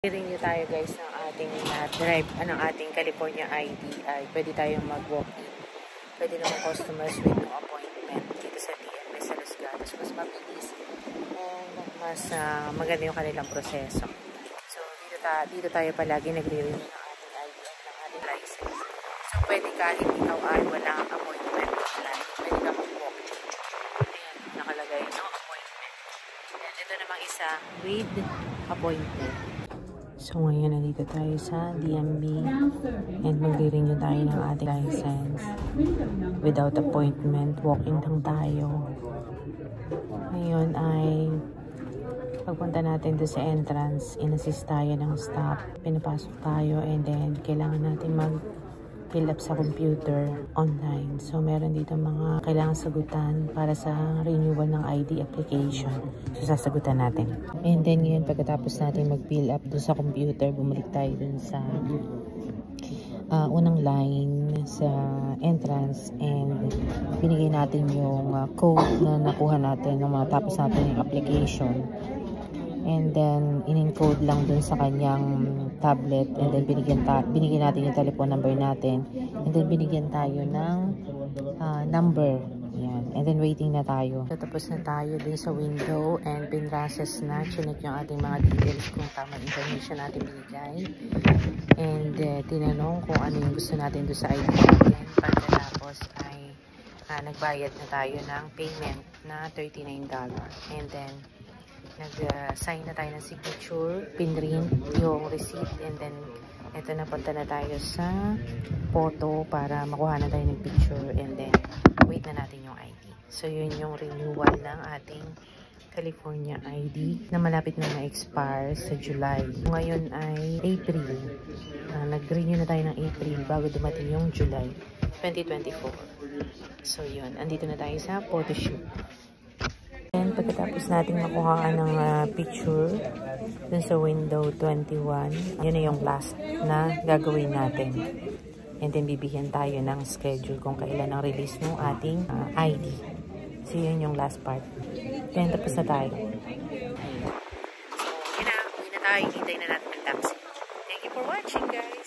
I-renew tayo guys ng ating ating California ID ay pwede tayong mag-walk-in. Pwede naman customers with no appointment dito sa TNB sa Los Gatos. Mas mabilis and mas maganda yung kanilang proseso. So dito tayo palagi nagre-renew ng ating ID at ng ating license. So pwede kahit ikaw ay walang appointment online, pwede ka mag-walk-in. Ayan, nakalagay no appointment. And ito namang isa with appointment. So ngayon nandito tayo sa DMV and magre-renew tayo ng ating license without appointment. Walk-in lang tayo. Ngayon ay pagpunta natin doon sa entrance, in-assist tayo ng staff. Pinapasok tayo and then kailangan natin mag-fill up sa computer online. So meron dito mga kailangan sagutan para sa renewal ng ID application. So sasagutan natin. And then ngayon pagkatapos natin mag-fill up doon sa computer, bumalik tayo doon sa unang line sa entrance and binigay natin yung code na nakuha natin nung matapos natin yung application. And then in-encode lang dun sa kanyang tablet and then binigyan natin yung telephone number natin and then binigyan tayo ng number. Yan. And then waiting na tayo. So, tapos na tayo dun sa window and pinrases na, chinek yung ating mga details kung tama information natin binigay and tinanong kung ano yung gusto natin dun sa ID natin. Pagkatapos ay nagbayad na tayo ng payment na $39 and then nag-sign na tayo ng signature, pinrint yung receipt, and then eto na, punta na tayo sa photo para makuha na tayo ng picture and then wait na natin yung ID. So yun yung renewal ng ating California ID na malapit na ma-expire sa July. Ngayon ay April. Nag-renew na tayo ng April bago dumating yung July 2024. So yun, andito na tayo sa photoshoot. And pagkatapos natin makuhaan ng picture dun sa window 21, yun na yung last na gagawin natin. And then bibigyan tayo ng schedule kung kailan ang release ng ating ID. So yun yung last part. Then tapos na tayo. So yun na, uwi na tayo. Hintay na natin ng taxi. Thank you for watching guys.